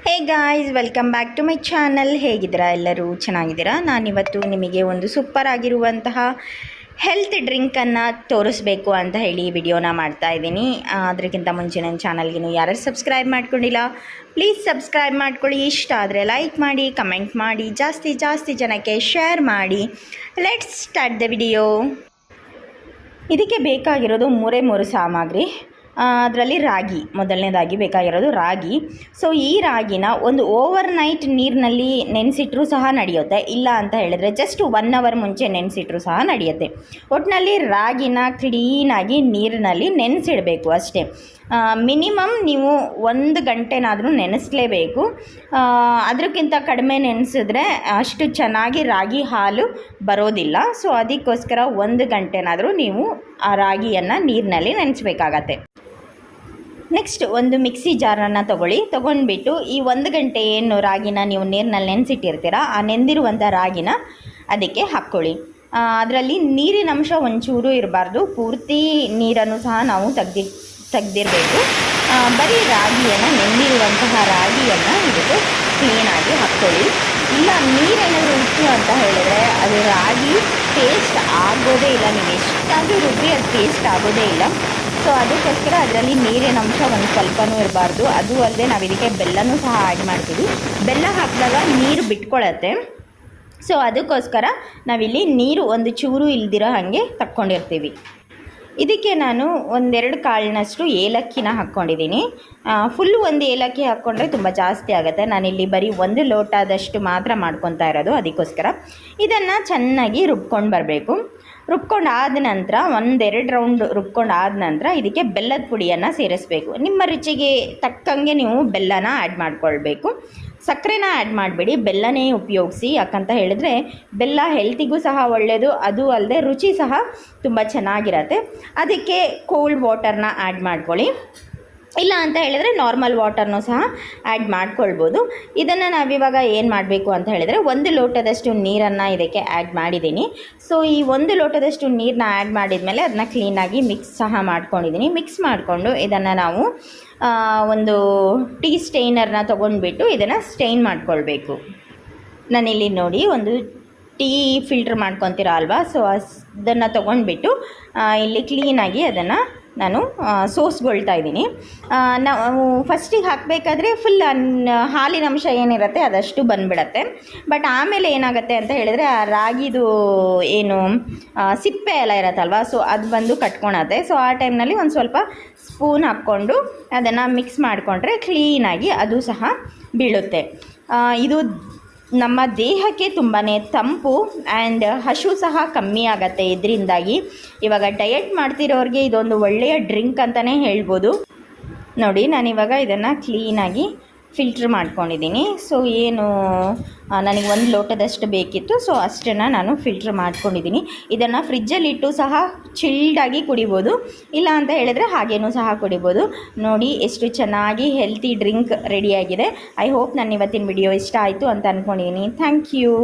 Hey guys, welcome back to my channel. ಹೇಗಿದ್ದೀರಾ? ಎಲ್ಲರೂ ಚೆನ್ನಾಗಿದ್ದೀರಾ? ನಾನಿವತ್ತು ನಿಮಗೆ ಒಂದು ಸೂಪರ್ ಆಗಿರುವಂತಹ ಹೆಲ್ತ್ ಡ್ರಿಂಕನ್ನು ತೋರಿಸ್ಬೇಕು ಅಂತ ಹೇಳಿ ವಿಡಿಯೋನ ಮಾಡ್ತಾ ಇದ್ದೀನಿ. ಅದಕ್ಕಿಂತ ಮುಂಚೆ ನನ್ನ ಚಾನಲ್ಗಿನ್ನು ಯಾರು ಸಬ್ಸ್ಕ್ರೈಬ್ ಮಾಡ್ಕೊಂಡಿಲ್ಲ, ಪ್ಲೀಸ್ ಸಬ್ಸ್ಕ್ರೈಬ್ ಮಾಡ್ಕೊಳ್ಳಿ. ಇಷ್ಟ ಆದರೆ ಲೈಕ್ ಮಾಡಿ, ಕಮೆಂಟ್ ಮಾಡಿ, ಜಾಸ್ತಿ ಜನಕ್ಕೆ ಶೇರ್ ಮಾಡಿ. Let's start the video. ಇದಕ್ಕೆ ಬೇಕಾಗಿರೋದು ಮೂರು ಸಾಮಗ್ರಿ. ಅದರಲ್ಲಿ ರಾಗಿ ಮೊದಲನೇದಾಗಿ ಬೇಕಾಗಿರೋದು ರಾಗಿ. ಸೊ ಈ ರಾಗಿನ ಒಂದು ಓವರ್ ನೈಟ್ ನೀರಿನಲ್ಲಿ ನೆನೆಸಿಟ್ರೂ ಸಹ ನಡೆಯುತ್ತೆ, ಇಲ್ಲ ಅಂತ ಹೇಳಿದರೆ ಜಸ್ಟ್ 1 ಅವರ್ ಮುಂಚೆ ನೆನೆಸಿಟ್ರೂ ಸಹ ನಡೆಯುತ್ತೆ. ಒಟ್ಟಿನಲ್ಲಿ ರಾಗಿನ ಕ್ಲೀನಾಗಿ ನೀರಿನಲ್ಲಿ ನೆನೆಸಿಡಬೇಕು ಅಷ್ಟೇ. ಮಿನಿಮಮ್ ನೀವು 1 ಗಂಟೆನಾದರೂ ನೆನೆಸಲೇಬೇಕು. ಅದಕ್ಕಿಂತ ಕಡಿಮೆ ನೆನೆಸಿದ್ರೆ ಅಷ್ಟು ಚೆನ್ನಾಗಿ ರಾಗಿ ಹಾಲು ಬರೋದಿಲ್ಲ. ಸೊ ಅದಕ್ಕೋಸ್ಕರ 1 ಗಂಟೆನಾದರೂ ನೀವು ಆ ರಾಗಿಯನ್ನು ನೀರಿನಲ್ಲಿ ನೆನೆಸಬೇಕಾಗತ್ತೆ. ನೆಕ್ಸ್ಟ್ ಒಂದು ಮಿಕ್ಸಿ ಜಾರನ್ನು ತೊಗೊಂಡ್ಬಿಟ್ಟು ಈ 1 ಗಂಟೆ ಏನು ರಾಗಿನ ನೀವು ನೀರಿನಲ್ಲಿ ನೆನೆಸಿಟ್ಟಿರ್ತೀರ, ಆ ನೆಂದಿರುವಂಥ ರಾಗಿನ ಅದಕ್ಕೆ ಹಾಕ್ಕೊಳ್ಳಿ. ಅದರಲ್ಲಿ ನೀರಿನ ಅಂಶ ಒಂಚೂರು ಇರಬಾರ್ದು, ಪೂರ್ತಿ ನೀರನ್ನು ಸಹ ನಾವು ತೆಗ್ದಿರಬೇಕು. ಬರೀ ರಾಗಿಯನ್ನು, ನೆಂದಿರುವಂತಹ ರಾಗಿಯನ್ನು ಇದಕ್ಕೆ ಕ್ಲೀನಾಗಿ ಹಾಕ್ಕೊಳ್ಳಿ. ಇಲ್ಲ ನೀರೇನಾದರೂ ಇತ್ತು ಅಂತ ಹೇಳಿದ್ರೆ ಅದು ರಾಗಿ ಟೇಸ್ಟ್ ಆಗೋದೇ ಇಲ್ಲ. ನೀವು ಎಷ್ಟಾಗಿ ರುಬ್ಬಿ ಅದು ಟೇಸ್ಟ್ ಆಗೋದೇ ಇಲ್ಲ. ಸೊ ಅದಕ್ಕೋಸ್ಕರ ಅದರಲ್ಲಿ ನೀರಿನ ಅಂಶ ಒಂದು ಸ್ವಲ್ಪನೂ ಇರಬಾರ್ದು. ಅದು ಅಲ್ಲದೆ ನಾವು ಇದಕ್ಕೆ ಬೆಲ್ಲನೂ ಸಹ ಆ್ಯಡ್ ಮಾಡ್ತೀವಿ. ಬೆಲ್ಲ ಹಾಕಿದಾಗ ನೀರು ಬಿಟ್ಕೊಳ್ಳುತ್ತೆ. ಸೊ ಅದಕ್ಕೋಸ್ಕರ ನಾವಿಲ್ಲಿ ನೀರು ಒಂದು ಚೂರು ಇಲ್ದಿರೋ ಹಾಗೆ ತಕ್ಕೊಂಡಿರ್ತೀವಿ. ಇದಕ್ಕೆ ನಾನು 1-2 ಕಾಳಿನಷ್ಟು ಏಲಕ್ಕಿನ ಹಾಕ್ಕೊಂಡಿದ್ದೀನಿ. ಫುಲ್ಲು ಒಂದು ಏಲಕ್ಕಿ ಹಾಕ್ಕೊಂಡ್ರೆ ತುಂಬ ಜಾಸ್ತಿ ಆಗುತ್ತೆ. ನಾನಿಲ್ಲಿ ಬರೀ 1 ಲೋಟದಷ್ಟು ಮಾತ್ರ ಮಾಡ್ಕೊತಾ ಇರೋದು. ಅದಕ್ಕೋಸ್ಕರ ಇದನ್ನು ಚೆನ್ನಾಗಿ ರುಬ್ಕೊಂಡು ಬರಬೇಕು. ರುಬ್ಕೊಂಡು ಆದ ನಂತರ 1-2 ರೌಂಡ್ ರುಬ್ಕೊಂಡು ಆದ ನಂತರ ಇದಕ್ಕೆ ಬೆಲ್ಲದ ಪುಡಿಯನ್ನು ಸೇರಿಸಬೇಕು. ನಿಮ್ಮ ರುಚಿಗೆ ತಕ್ಕಂಗೆ ನೀವು ಬೆಲ್ಲನ ಆ್ಯಡ್ ಮಾಡ್ಕೊಳ್ಬೇಕು. ಸಕ್ಕರೆನ ಆ್ಯಡ್ ಮಾಡಬೇಡಿ, ಬೆಲ್ಲನೇ ಉಪಯೋಗಿಸಿ. ಯಾಕಂತ ಹೇಳಿದ್ರೆ ಬೆಲ್ಲ ಹೆಲ್ತಿಗೂ ಸಹ ಒಳ್ಳೆಯದು, ಅದು ಅಲ್ಲದೆ ರುಚಿ ಸಹ ತುಂಬ ಚೆನ್ನಾಗಿರತ್ತೆ. ಅದಕ್ಕೆ ಕೋಲ್ಡ್ ವಾಟರ್ನ ಆ್ಯಡ್ ಮಾಡ್ಕೊಳ್ಳಿ. ಇಲ್ಲ ಅಂತ ಹೇಳಿದರೆ ನಾರ್ಮಲ್ ವಾಟರ್ನೂ ಸಹ ಆ್ಯಡ್ ಮಾಡ್ಕೊಳ್ಬೋದು. ಇದನ್ನು ನಾವಿವಾಗ ಏನು ಮಾಡಬೇಕು ಅಂತ ಹೇಳಿದರೆ 1 ಲೋಟದಷ್ಟು ನೀರನ್ನು ಇದಕ್ಕೆ ಆ್ಯಡ್ ಮಾಡಿದ್ದೀನಿ. ಸೊ ಈ 1 ಲೋಟದಷ್ಟು ನೀರನ್ನ ಆ್ಯಡ್ ಮಾಡಿದ ಮೇಲೆ ಅದನ್ನ ಕ್ಲೀನಾಗಿ ಮಿಕ್ಸ್ ಸಹ ಮಾಡ್ಕೊಂಡಿದ್ದೀನಿ. ಮಿಕ್ಸ್ ಮಾಡಿಕೊಂಡು ಇದನ್ನು ನಾವು ಒಂದು ಟೀ ಸ್ಟೈನರ್ನ ತೊಗೊಂಡ್ಬಿಟ್ಟು ಇದನ್ನು ಸ್ಟೈನ್ ಮಾಡ್ಕೊಳ್ಬೇಕು. ನಾನಿಲ್ಲಿ ನೋಡಿ ಒಂದು ಟೀ ಫಿಲ್ಟ್ರ್ ಮಾಡ್ಕೊತೀರ ಅಲ್ವಾ, ಸೊ ಅದನ್ನು ತೊಗೊಂಡ್ಬಿಟ್ಟು ಇಲ್ಲಿ ಕ್ಲೀನಾಗಿ ಅದನ್ನು ನಾನು ಸೋಸ್ಕೊಳ್ತಾ ಇದ್ದೀನಿ. ನಾವು ಫಸ್ಟಿಗೆ ಹಾಕಬೇಕಾದ್ರೆ ಫುಲ್ ಹಾಲಿನ ಅಂಶ ಏನಿರುತ್ತೆ ಅದಷ್ಟು ಬಂದುಬಿಡತ್ತೆ. ಬಟ್ ಆಮೇಲೆ ಏನಾಗುತ್ತೆ ಅಂತ ಹೇಳಿದರೆ ಆ ರಾಗಿದು ಏನು ಸಿಪ್ಪೆ ಎಲ್ಲ ಇರತ್ತಲ್ವ, ಸೊ ಅದು ಬಂದು ಕಟ್ಕೊಳತ್ತೆ. ಸೊ ಆ ಟೈಮ್ನಲ್ಲಿ ಒಂದು ಸ್ವಲ್ಪ ಸ್ಪೂನ್ ಹಾಕ್ಕೊಂಡು ಅದನ್ನು ಮಿಕ್ಸ್ ಮಾಡಿಕೊಂಡ್ರೆ ಕ್ಲೀನಾಗಿ ಅದು ಸಹ ಬೀಳುತ್ತೆ. ಇದು ನಮ್ಮ ದೇಹಕ್ಕೆ ತುಂಬಾ ತಂಪು ಆ್ಯಂಡ್ ಹಶು ಸಹ ಕಮ್ಮಿ ಆಗುತ್ತೆ ಇದರಿಂದಾಗಿ. ಇವಾಗ ಡಯಟ್ ಮಾಡ್ತಿರೋರಿಗೆ ಇದೊಂದು ಒಳ್ಳೆಯ ಡ್ರಿಂಕ್ ಅಂತಲೇ ಹೇಳ್ಬೋದು. ನೋಡಿ ನಾನಿವಾಗ ಇದನ್ನು ಕ್ಲೀನಾಗಿ ಫಿಲ್ಟ್ರ್ ಮಾಡ್ಕೊಂಡಿದ್ದೀನಿ. ಸೊ ಏನು ನನಗೆ 1 ಲೋಟದಷ್ಟು ಬೇಕಿತ್ತು, ಸೊ ಅಷ್ಟನ್ನು ನಾನು ಫಿಲ್ಟ್ರ್ ಮಾಡ್ಕೊಂಡಿದ್ದೀನಿ. ಇದನ್ನು ಫ್ರಿಜ್ಜಲ್ಲಿಟ್ಟು ಸಹ ಚಿಲ್ಡಾಗಿ ಕುಡಿಬೋದು, ಇಲ್ಲ ಅಂತ ಹೇಳಿದರೆ ಹಾಗೇನೂ ಸಹ ಕುಡಿಬೋದು. ನೋಡಿ ಎಷ್ಟು ಚೆನ್ನಾಗಿ ಹೆಲ್ತಿ ಡ್ರಿಂಕ್ ರೆಡಿಯಾಗಿದೆ. ಐ ಹೋಪ್ ನನ್ನ ಇವತ್ತಿನ ವಿಡಿಯೋ ಇಷ್ಟ ಆಯಿತು ಅಂತ ಅಂದ್ಕೊಂಡಿದ್ದೀನಿ. Thank you.